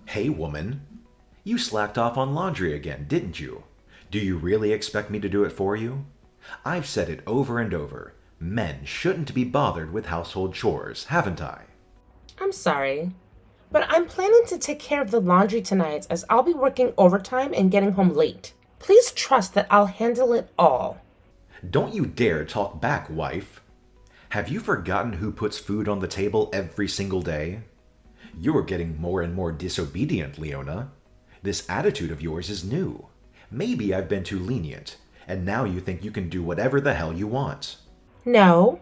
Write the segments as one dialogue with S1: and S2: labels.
S1: Hey, woman. You slacked off on laundry again, didn't you? Do you really expect me to do it for you? I've said it over and over. Men shouldn't be bothered with household chores, haven't I?
S2: I'm sorry, but I'm planning to take care of the laundry tonight as I'll be working overtime and getting home late. Please trust that I'll handle it all.
S1: Don't you dare talk back, wife. Have you forgotten who puts food on the table every single day? You're getting more and more disobedient, Leona. This attitude of yours is new. Maybe I've been too lenient, and now you think you can do whatever the hell you want.
S2: No,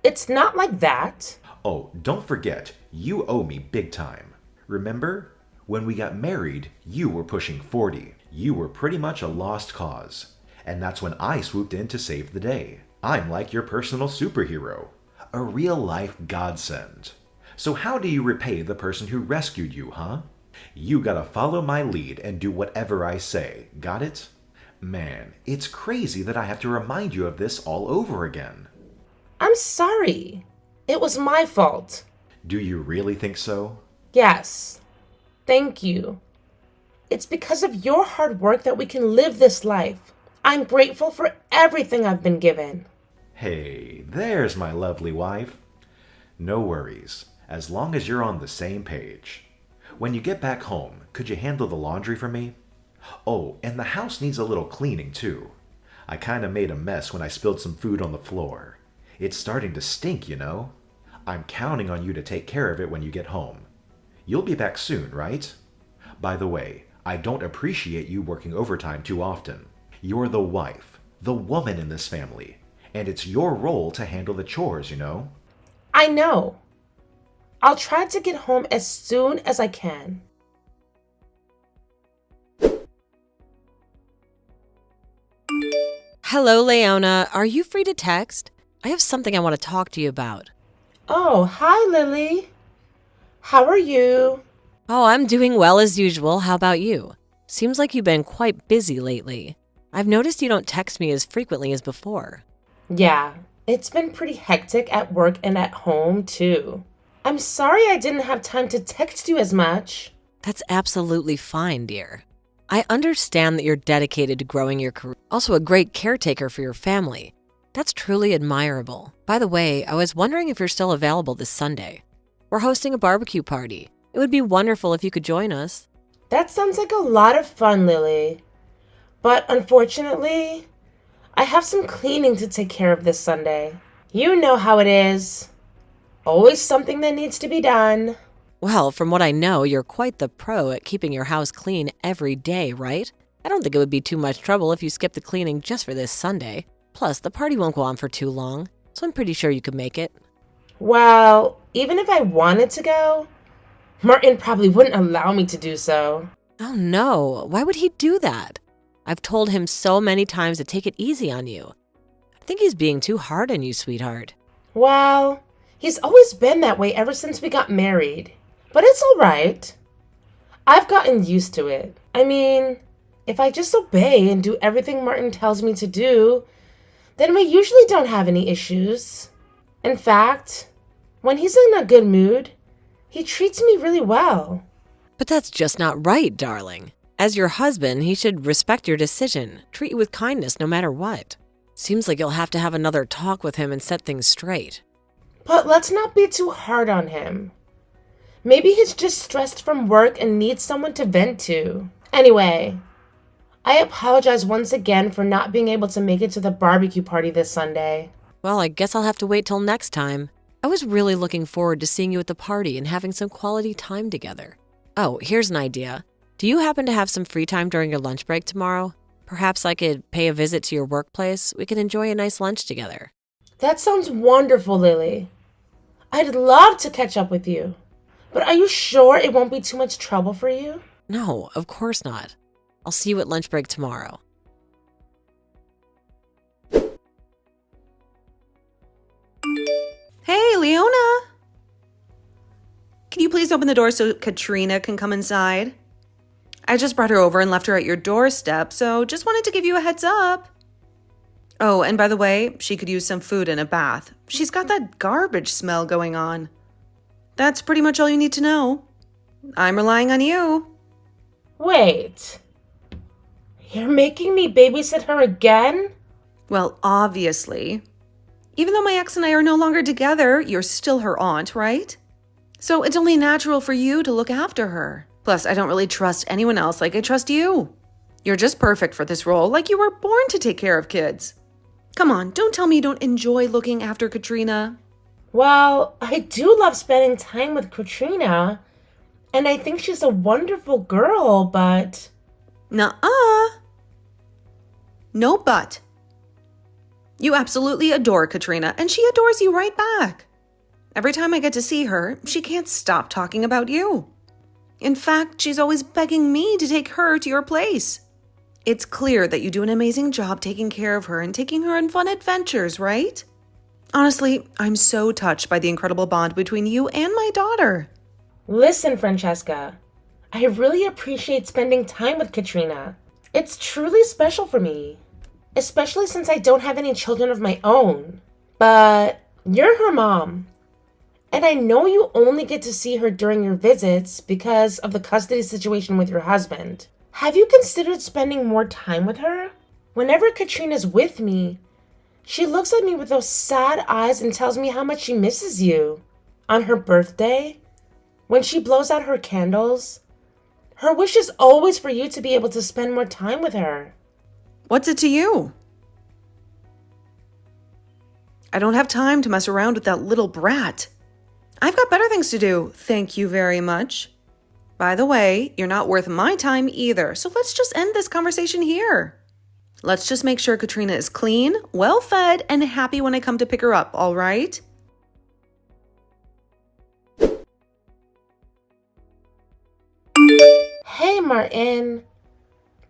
S2: it's not like that.
S1: Oh, don't forget, you owe me big time. Remember? When we got married, you were pushing 40. You were pretty much a lost cause. And that's when I swooped in to save the day. I'm like your personal superhero. A real-life godsend. So how do you repay the person who rescued you, huh? You gotta follow my lead and do whatever I say. Got it? Man, it's crazy that I have to remind you of this all over again.
S2: I'm sorry. It was my fault.
S1: Do you really think so?
S2: Yes. Thank you. It's because of your hard work that we can live this life. I'm grateful for everything I've been given.
S1: Hey, there's my lovely wife. No worries, as long as you're on the same page. When you get back home, could you handle the laundry for me? Oh, and the house needs a little cleaning too. I kinda made a mess when I spilled some food on the floor. It's starting to stink, you know? I'm counting on you to take care of it when you get home. You'll be back soon, right? By the way, I don't appreciate you working overtime too often. You're the wife, the woman in this family, and it's your role to handle the chores, you know?
S2: I know. I'll try to get home as soon as I can.
S3: Hello, Leona. Are you free to text? I have something I want to talk to you about.
S2: Oh, hi, Lily. How are you?
S3: Oh, I'm doing well as usual. How about you? Seems like you've been quite busy lately. I've noticed you don't text me as frequently as before.
S2: Yeah, it's been pretty hectic at work and at home, too. I'm sorry I didn't have time to text you as much.
S3: That's absolutely fine, dear. I understand that you're dedicated to growing your career, also a great caretaker for your family. That's truly admirable. By the way, I was wondering if you're still available this Sunday. We're hosting a barbecue party. It would be wonderful if you could join us.
S2: That sounds like a lot of fun, Lily. But unfortunately, I have some cleaning to take care of this Sunday. You know how it is. Always something that needs to be done.
S3: Well, from what I know, you're quite the pro at keeping your house clean every day, right? I don't think it would be too much trouble if you skipped the cleaning just for this Sunday. Plus, the party won't go on for too long, so I'm pretty sure you could make it.
S2: Well, even if I wanted to go, Martin probably wouldn't allow me to do so.
S3: Oh no, why would he do that? I've told him so many times to take it easy on you. I think he's being too hard on you, sweetheart.
S2: Well, he's always been that way ever since we got married. But it's all right. I've gotten used to it. I mean, if I just obey and do everything Martin tells me to do, then we usually don't have any issues. In fact, when he's in a good mood, he treats me really well.
S3: But that's just not right, darling. As your husband, he should respect your decision, treat you with kindness no matter what. Seems like you'll have to have another talk with him and set things straight.
S2: But let's not be too hard on him. Maybe he's just stressed from work and needs someone to vent to. Anyway, I apologize once again for not being able to make it to the barbecue party this Sunday.
S3: Well, I guess I'll have to wait till next time. I was really looking forward to seeing you at the party and having some quality time together. Oh, here's an idea. Do you happen to have some free time during your lunch break tomorrow? Perhaps I could pay a visit to your workplace. We could enjoy a nice lunch together.
S2: That sounds wonderful, Lily. I'd love to catch up with you. But are you sure it won't be too much trouble for you?
S3: No, of course not. I'll see you at lunch break tomorrow.
S4: Hey, Leona! Can you please open the door so Katrina can come inside? I just brought her over and left her at your doorstep, so just wanted to give you a heads up. Oh, and by the way, she could use some food and a bath. She's got that garbage smell going on. That's pretty much all you need to know. I'm relying on you.
S2: Wait. You're making me babysit her again?
S4: Well, obviously. Even though my ex and I are no longer together, you're still her aunt, right? So it's only natural for you to look after her. Plus, I don't really trust anyone else like I trust you. You're just perfect for this role, like you were born to take care of kids. Come on, don't tell me you don't enjoy looking after Katrina.
S2: Well, I do love spending time with Katrina, and I think she's a wonderful girl, but...
S4: Nuh-uh. No but. You absolutely adore Katrina, and she adores you right back. Every time I get to see her, she can't stop talking about you. In fact, she's always begging me to take her to your place. It's clear that you do an amazing job taking care of her and taking her on fun adventures, right? Honestly, I'm so touched by the incredible bond between you and my daughter.
S2: Listen, Francesca, I really appreciate spending time with Katrina. It's truly special for me, especially since I don't have any children of my own. But you're her mom, and I know you only get to see her during your visits because of the custody situation with your husband. Have you considered spending more time with her? Whenever Katrina's with me, she looks at me with those sad eyes and tells me how much she misses you. On her birthday, when she blows out her candles, her wish is always for you to be able to spend more time with her.
S4: What's it to you? I don't have time to mess around with that little brat. I've got better things to do, thank you very much. By the way, you're not worth my time either, so let's just end this conversation here. Let's just make sure Katrina is clean, well-fed, and happy when I come to pick her up, all right?
S2: Hey, Martin.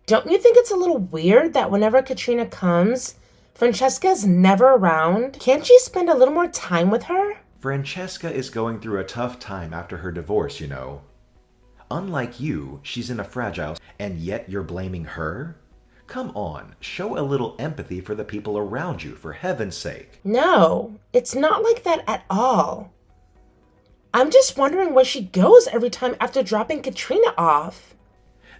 S2: Don't you think it's a little weird that whenever Katrina comes, Francesca's never around? Can't you spend a little more time with her?
S1: Francesca is going through a tough time after her divorce, you know. Unlike you, she's in a fragile, and yet you're blaming her? Come on, show a little empathy for the people around you, for heaven's sake.
S2: No, it's not like that at all. I'm just wondering where she goes every time after dropping Katrina off.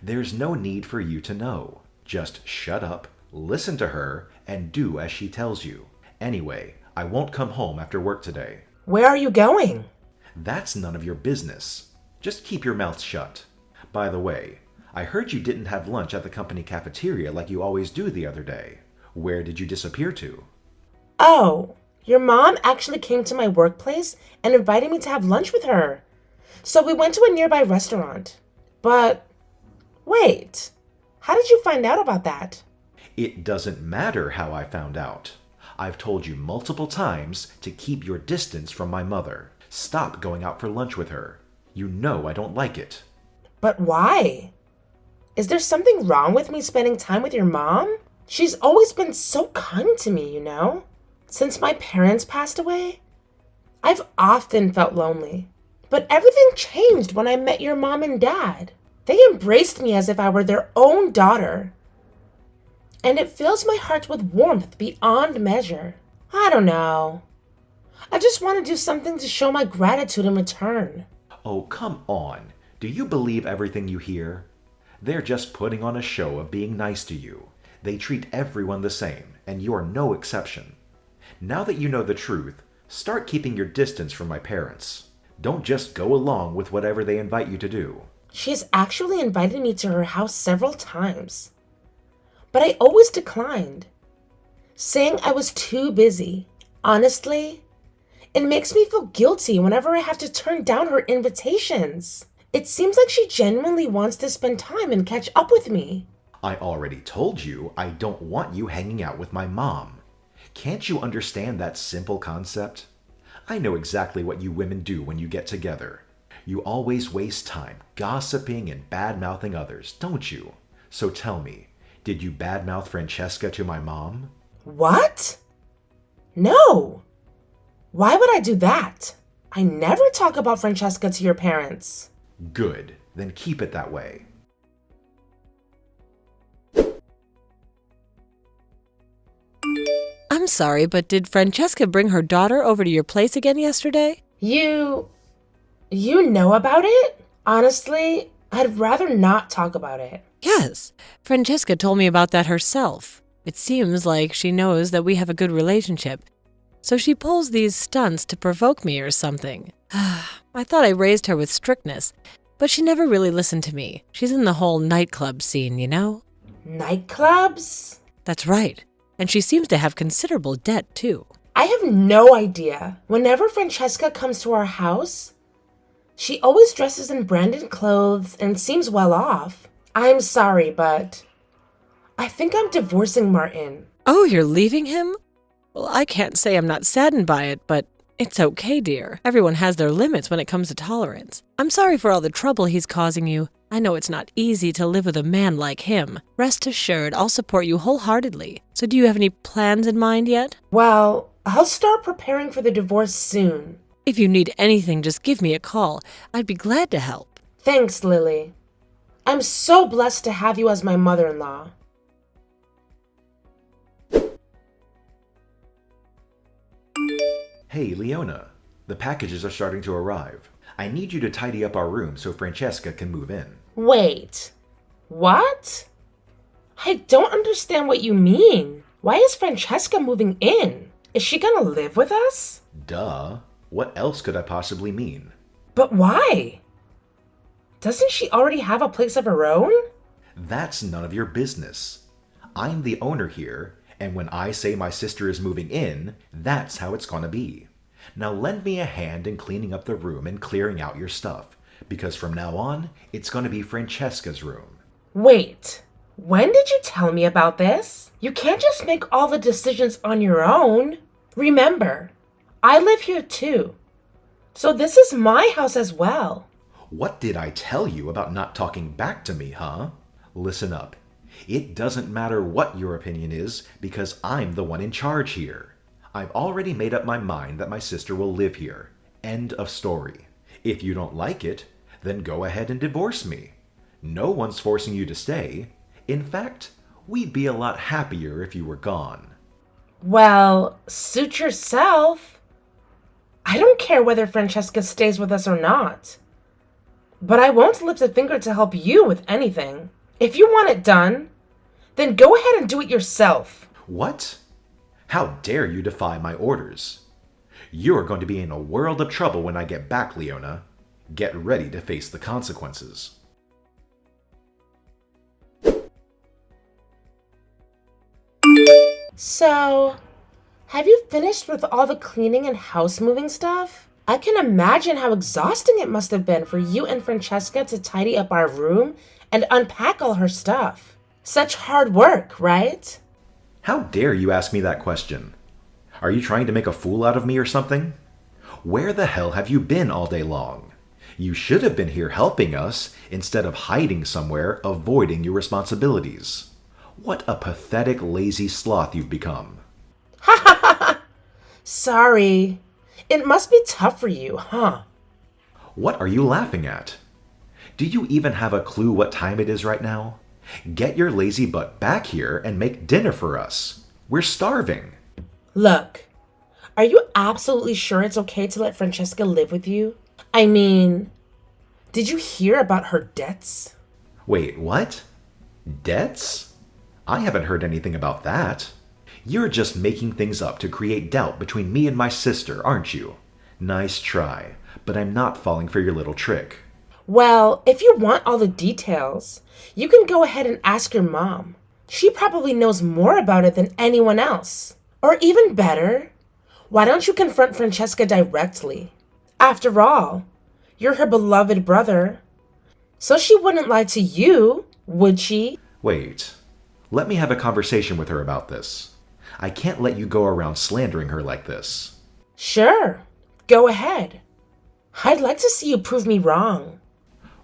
S1: There's no need for you to know. Just shut up, listen to her, and do as she tells you. Anyway, I won't come home after work today.
S2: Where are you going?
S1: That's none of your business. Just keep your mouth shut. By the way, I heard you didn't have lunch at the company cafeteria like you always do the other day. Where did you disappear to?
S2: Oh, your mom actually came to my workplace and invited me to have lunch with her. So we went to a nearby restaurant. But, wait, how did you find out about that?
S1: It doesn't matter how I found out. I've told you multiple times to keep your distance from my mother. Stop going out for lunch with her. You know I don't like it.
S2: But why? Is there something wrong with me spending time with your mom? She's always been so kind to me, you know? Since my parents passed away, I've often felt lonely. But everything changed when I met your mom and dad. They embraced me as if I were their own daughter. And it fills my heart with warmth beyond measure. I don't know. I just want to do something to show my gratitude in return.
S1: Oh, come on. Do you believe everything you hear? They're just putting on a show of being nice to you. They treat everyone the same, and you're no exception. Now that you know the truth, start keeping your distance from my parents. Don't just go along with whatever they invite you to do.
S2: She has actually invited me to her house several times. But I always declined, saying I was too busy. Honestly, it makes me feel guilty whenever I have to turn down her invitations. It seems like she genuinely wants to spend time and catch up with me.
S1: I already told you I don't want you hanging out with my mom. Can't you understand that simple concept? I know exactly what you women do when you get together. You always waste time gossiping and bad-mouthing others, don't you? So tell me, did you badmouth Francesca to my mom?
S2: What? No. Why would I do that? I never talk about Francesca to your parents.
S1: Good. Then keep it that way.
S3: I'm sorry, but did Francesca bring her daughter over to your place again yesterday?
S2: You know about it? Honestly, I'd rather not talk about it.
S3: Yes, Francesca told me about that herself. It seems like she knows that we have a good relationship, so she pulls these stunts to provoke me or something. I thought I raised her with strictness, but she never really listened to me. She's in the whole nightclub scene, you know?
S2: Nightclubs?
S3: That's right. And she seems to have considerable debt, too.
S2: I have no idea. Whenever Francesca comes to our house, she always dresses in branded clothes and seems well off. I'm sorry, but I think I'm divorcing Martin.
S3: Oh, you're leaving him? Well, I can't say I'm not saddened by it, but it's okay, dear. Everyone has their limits when it comes to tolerance. I'm sorry for all the trouble he's causing you. I know it's not easy to live with a man like him. Rest assured, I'll support you wholeheartedly. So do you have any plans in mind yet?
S2: Well, I'll start preparing for the divorce soon.
S3: If you need anything, just give me a call. I'd be glad to help.
S2: Thanks, Lily. I'm so blessed to have you as my mother-in-law.
S1: Hey, Leona. The packages are starting to arrive. I need you to tidy up our room so Francesca can move in.
S2: Wait, what? I don't understand what you mean. Why is Francesca moving in? Is she gonna live with us?
S1: Duh. What else could I possibly mean?
S2: But why? Doesn't she already have a place of her own?
S1: That's none of your business. I'm the owner here, and when I say my sister is moving in, that's how it's gonna be. Now lend me a hand in cleaning up the room and clearing out your stuff, because from now on, it's gonna be Francesca's room.
S2: Wait, when did you tell me about this? You can't just make all the decisions on your own. Remember, I live here too. So this is my house as well.
S1: What did I tell you about not talking back to me, huh? Listen up. It doesn't matter what your opinion is, because I'm the one in charge here. I've already made up my mind that my sister will live here. End of story. If you don't like it, then go ahead and divorce me. No one's forcing you to stay. In fact, we'd be a lot happier if you were gone.
S2: Well, suit yourself. I don't care whether Francesca stays with us or not. But I won't lift a finger to help you with anything. If you want it done, then go ahead and do it yourself.
S1: What? How dare you defy my orders? You're going to be in a world of trouble when I get back, Leona. Get ready to face the consequences.
S2: So, have you finished with all the cleaning and house moving stuff? I can imagine how exhausting it must have been for you and Francesca to tidy up our room and unpack all her stuff. Such hard work, right?
S1: How dare you ask me that question? Are you trying to make a fool out of me or something? Where the hell have you been all day long? You should have been here helping us instead of hiding somewhere, avoiding your responsibilities. What a pathetic, lazy sloth you've become.
S2: Ha ha ha ha! Sorry. It must be tough for you, huh?
S1: What are you laughing at? Do you even have a clue what time it is right now? Get your lazy butt back here and make dinner for us. We're starving.
S2: Look, are you absolutely sure it's okay to let Francesca live with you? I mean, did you hear about her debts?
S1: Wait, what? Debts? I haven't heard anything about that. You're just making things up to create doubt between me and my sister, aren't you? Nice try, but I'm not falling for your little trick.
S2: Well, if you want all the details, you can go ahead and ask your mom. She probably knows more about it than anyone else. Or even better, why don't you confront Francesca directly? After all, you're her beloved brother. So she wouldn't lie to you, would she?
S1: Wait, let me have a conversation with her about this. I can't let you go around slandering her like this.
S2: Sure, go ahead. I'd like to see you prove me wrong.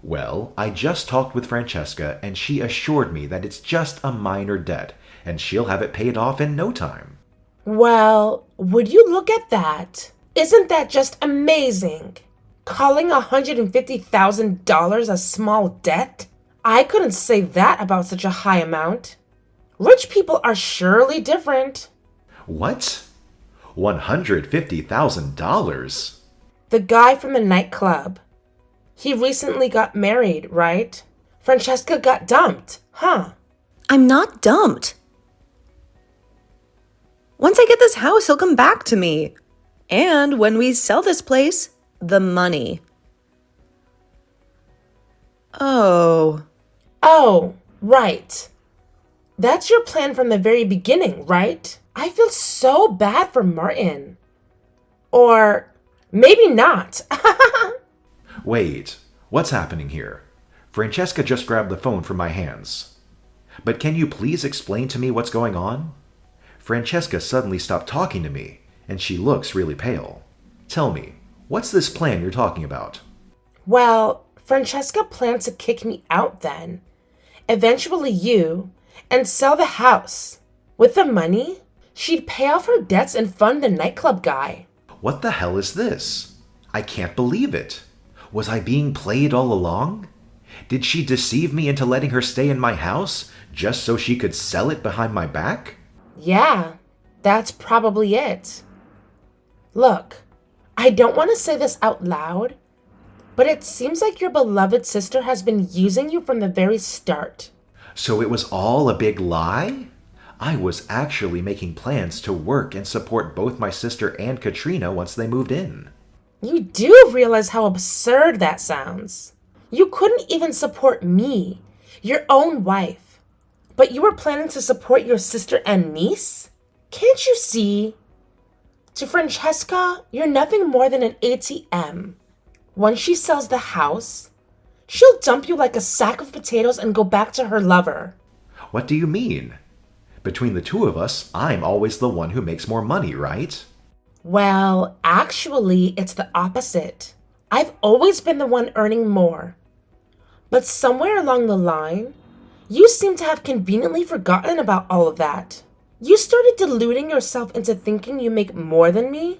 S1: Well, I just talked with Francesca and she assured me that it's just a minor debt and she'll have it paid off in no time.
S2: Well, would you look at that? Isn't that just amazing? Calling $150,000 a small debt? I couldn't say that about such a high amount. Rich people are surely different.
S1: What? $150,000?
S2: The guy from the nightclub. He recently got married, right? Francesca got dumped, huh?
S4: I'm not dumped. Once I get this house, he'll come back to me. And when we sell this place, the money. Oh.
S2: Oh, right. That's your plan from the very beginning, right? I feel so bad for Martin. Or maybe not.
S1: Wait, what's happening here? Francesca just grabbed the phone from my hands. But can you please explain to me what's going on? Francesca suddenly stopped talking to me, and she looks really pale. Tell me, what's this plan you're talking about?
S2: Well, Francesca planned to kick me out then. Eventually you, and sell the house. With the money, she'd pay off her debts and fund the nightclub guy.
S1: What the hell is this? I can't believe it. Was I being played all along? Did she deceive me into letting her stay in my house just so she could sell it behind my back?
S2: Yeah, that's probably it. Look, I don't want to say this out loud, but it seems like your beloved sister has been using you from the very start.
S1: So it was all a big lie? I was actually making plans to work and support both my sister and Katrina once they moved in.
S2: You do realize how absurd that sounds. You couldn't even support me, your own wife, but you were planning to support your sister and niece? Can't you see? To Francesca, you're nothing more than an ATM. Once she sells the house, she'll dump you like a sack of potatoes and go back to her lover.
S1: What do you mean? Between the two of us, I'm always the one who makes more money, right?
S2: Well, actually, it's the opposite. I've always been the one earning more. But somewhere along the line, you seem to have conveniently forgotten about all of that. You started deluding yourself into thinking you make more than me,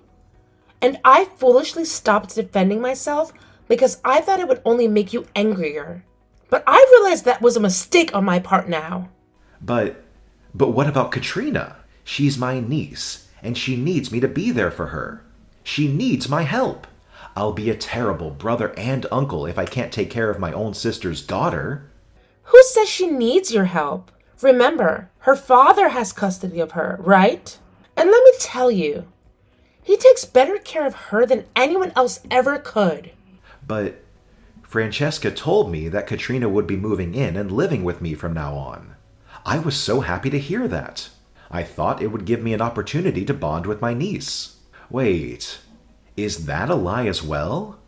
S2: and I foolishly stopped defending myself because I thought it would only make you angrier. But I realize that was a mistake on my part now.
S1: But what about Katrina? She's my niece, and she needs me to be there for her. She needs my help. I'll be a terrible brother and uncle if I can't take care of my own sister's daughter.
S2: Who says she needs your help? Remember, her father has custody of her, right? And let me tell you, he takes better care of her than anyone else ever could.
S1: But Francesca told me that Katrina would be moving in and living with me from now on. I was so happy to hear that. I thought it would give me an opportunity to bond with my niece. Wait, is that a lie as well?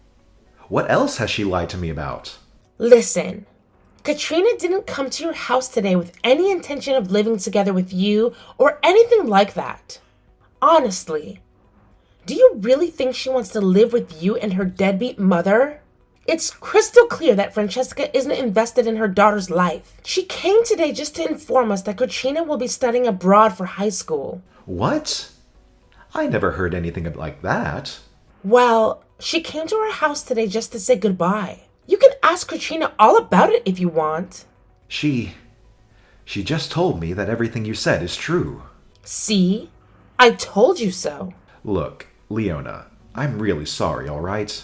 S1: What else has she lied to me about?
S2: Listen, Katrina didn't come to your house today with any intention of living together with you or anything like that. Honestly, do you really think she wants to live with you and her deadbeat mother? It's crystal clear that Francesca isn't invested in her daughter's life. She came today just to inform us that Katrina will be studying abroad for high school.
S1: What? I never heard anything like that.
S2: Well, she came to our house today just to say goodbye. You can ask Katrina all about it if you want.
S1: She just told me that everything you said is true.
S2: See? I told you so.
S1: Look, Leona, I'm really sorry, all right?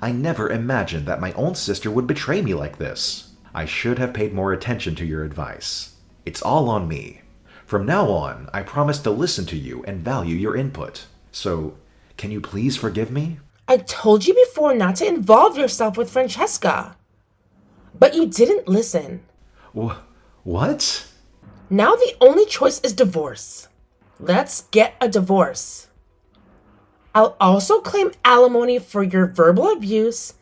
S1: I never imagined that my own sister would betray me like this. I should have paid more attention to your advice. It's all on me. From now on, I promise to listen to you and value your input. So, can you please forgive me?
S2: I told you before not to involve yourself with Francesca. But you didn't listen.
S1: What?
S2: Now the only choice is divorce. Let's get a divorce. I'll also claim alimony for your verbal abuse,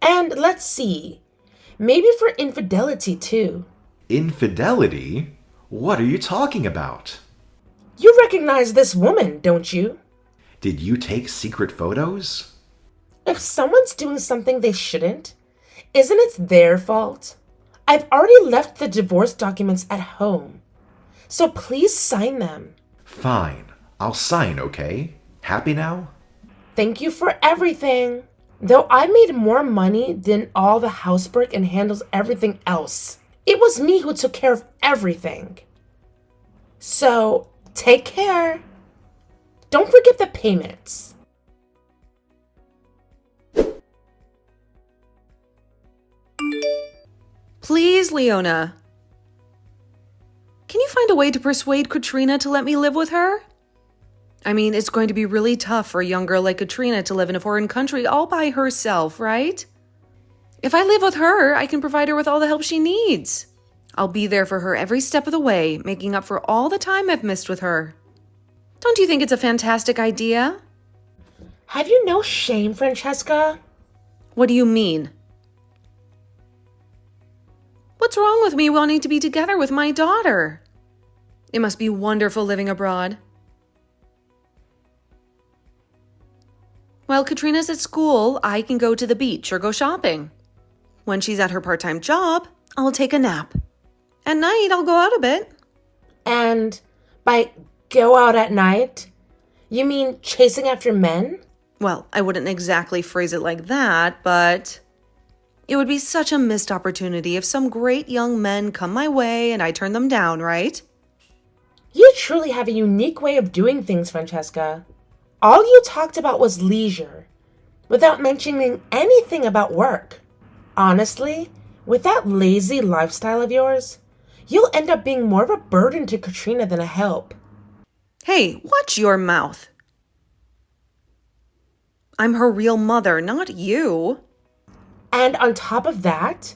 S2: and let's see, maybe for infidelity too.
S1: Infidelity? What are you talking about?
S2: You recognize this woman, don't you?
S1: Did you take secret photos?
S2: If someone's doing something they shouldn't, isn't it their fault? I've already left the divorce documents at home, so please sign them.
S1: Fine, I'll sign, okay? Happy now?
S2: Thank you for everything. Though I made more money than all the housework and handles everything else. It was me who took care of everything. So, take care. Don't forget the payments.
S4: Please, Leona. Can you find a way to persuade Katrina to let me live with her? I mean, it's going to be really tough for a young girl like Katrina to live in a foreign country all by herself, right? If I live with her, I can provide her with all the help she needs. I'll be there for her every step of the way, making up for all the time I've missed with her. Don't you think it's a fantastic idea?
S2: Have you no shame, Francesca?
S4: What do you mean? What's wrong with me wanting to be together with my daughter? It must be wonderful living abroad. While Katrina's at school, I can go to the beach or go shopping. When she's at her part-time job, I'll take a nap. At night, I'll go out a bit.
S2: And by go out at night, you mean chasing after men?
S4: Well, I wouldn't exactly phrase it like that, but it would be such a missed opportunity if some great young men come my way and I turn them down, right?
S2: You truly have a unique way of doing things, Francesca. All you talked about was leisure, without mentioning anything about work. Honestly, with that lazy lifestyle of yours, you'll end up being more of a burden to Katrina than a help.
S4: Hey, watch your mouth. I'm her real mother, not you.
S2: And on top of that,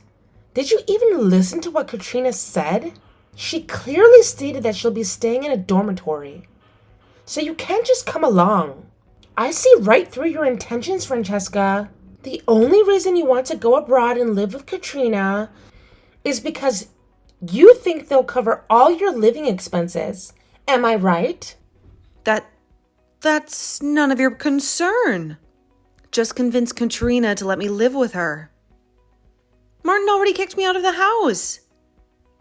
S2: did you even listen to what Katrina said? She clearly stated that she'll be staying in a dormitory. So you can't just come along. I see right through your intentions, Francesca. The only reason you want to go abroad and live with Katrina is because you think they'll cover all your living expenses. Am I right?
S4: That's none of your concern. Just convince Katrina to let me live with her. Martin already kicked me out of the house.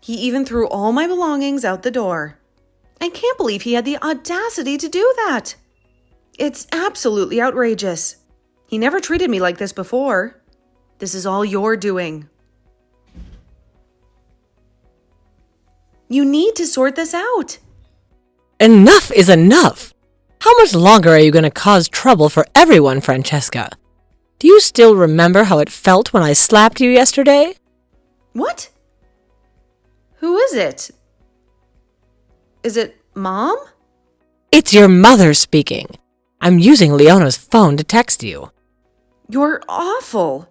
S4: He even threw all my belongings out the door. I can't believe he had the audacity to do that. It's absolutely outrageous. He never treated me like this before. This is all your doing. You need to sort this out.
S3: Enough is enough! How much longer are you going to cause trouble for everyone, Francesca? Do you still remember how it felt when I slapped you yesterday?
S4: What? Who is it? Is it Mom?
S3: It's your mother speaking. I'm using Leona's phone to text you.
S4: You're awful.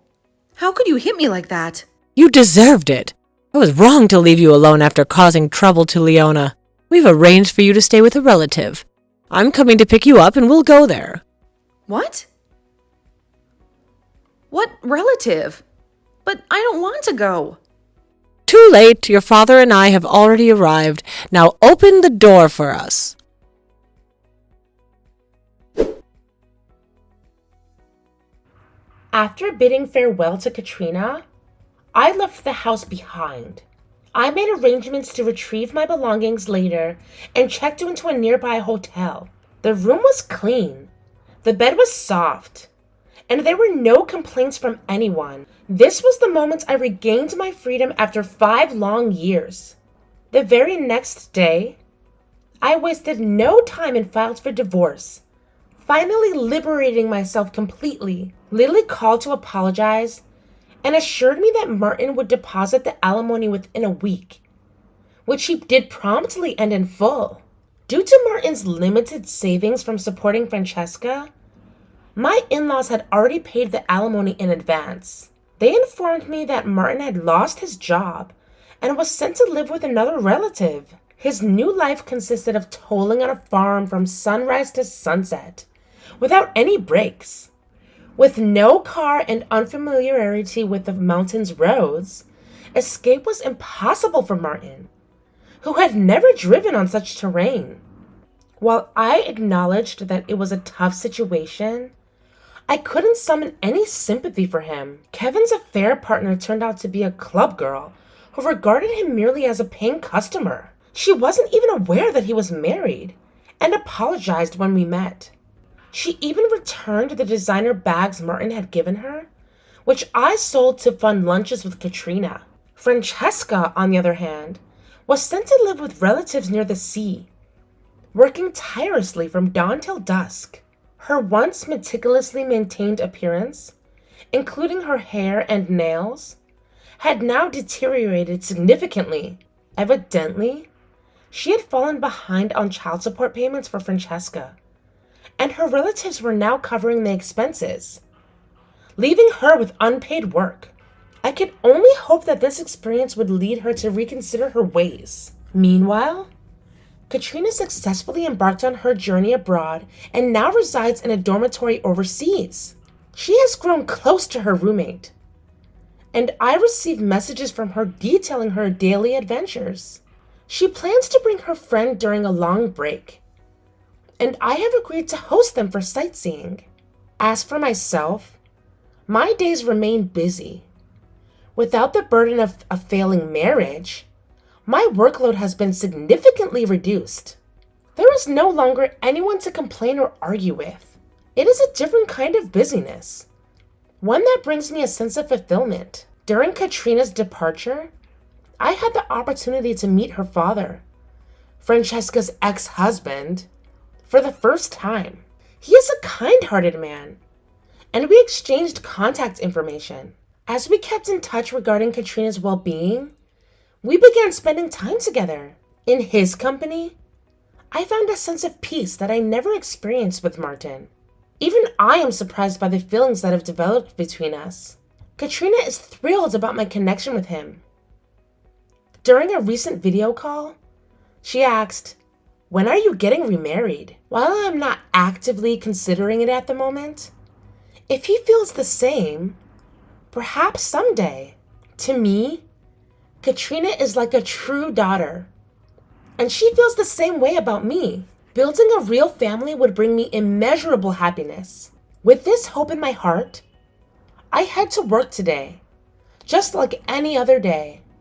S4: How could you hit me like that?
S3: You deserved it. I was wrong to leave you alone after causing trouble to Leona. We've arranged for you to stay with a relative. I'm coming to pick you up and we'll go there.
S4: What? What relative? But I don't want to go.
S3: Too late. Your father and I have already arrived. Now open the door for us.
S2: After bidding farewell to Katrina, I left the house behind. I made arrangements to retrieve my belongings later and checked into a nearby hotel. The room was clean. The bed was soft. And there were no complaints from anyone. This was the moment I regained my freedom after 5 long years. The very next day, I wasted no time and filed for divorce, finally liberating myself completely. Lily called to apologize and assured me that Martin would deposit the alimony within a week, which he did promptly and in full. Due to Martin's limited savings from supporting Francesca, my in-laws had already paid the alimony in advance. They informed me that Martin had lost his job and was sent to live with another relative. His new life consisted of toiling on a farm from sunrise to sunset, without any breaks. With no car and unfamiliarity with the mountain's roads, escape was impossible for Martin, who had never driven on such terrain. While I acknowledged that it was a tough situation, I couldn't summon any sympathy for him. Kevin's affair partner turned out to be a club girl who regarded him merely as a paying customer. She wasn't even aware that he was married and apologized when we met. She even returned the designer bags Martin had given her, which I sold to fund lunches with Katrina. Francesca, on the other hand, was sent to live with relatives near the sea, working tirelessly from dawn till dusk. Her once meticulously maintained appearance, including her hair and nails, had now deteriorated significantly. Evidently, she had fallen behind on child support payments for Francesca, and her relatives were now covering the expenses, leaving her with unpaid work. I could only hope that this experience would lead her to reconsider her ways. Meanwhile, Katrina successfully embarked on her journey abroad and now resides in a dormitory overseas. She has grown close to her roommate, and I receive messages from her detailing her daily adventures. She plans to bring her friend during a long break, and I have agreed to host them for sightseeing. As for myself, my days remain busy. Without the burden of a failing marriage, my workload has been significantly reduced. There is no longer anyone to complain or argue with. It is a different kind of busyness, one that brings me a sense of fulfillment. During Katrina's departure, I had the opportunity to meet her father, Francesca's ex-husband, for the first time. He is a kind-hearted man, and we exchanged contact information. As we kept in touch regarding Katrina's well-being, we began spending time together. In his company, I found a sense of peace that I never experienced with Martin. Even I am surprised by the feelings that have developed between us. Katrina is thrilled about my connection with him. During a recent video call, she asked, "When are you getting remarried?" While I am not actively considering it at the moment, if he feels the same, perhaps someday. To me, Katrina is like a true daughter, and she feels the same way about me. Building a real family would bring me immeasurable happiness. With this hope in my heart, I head to work today, just like any other day.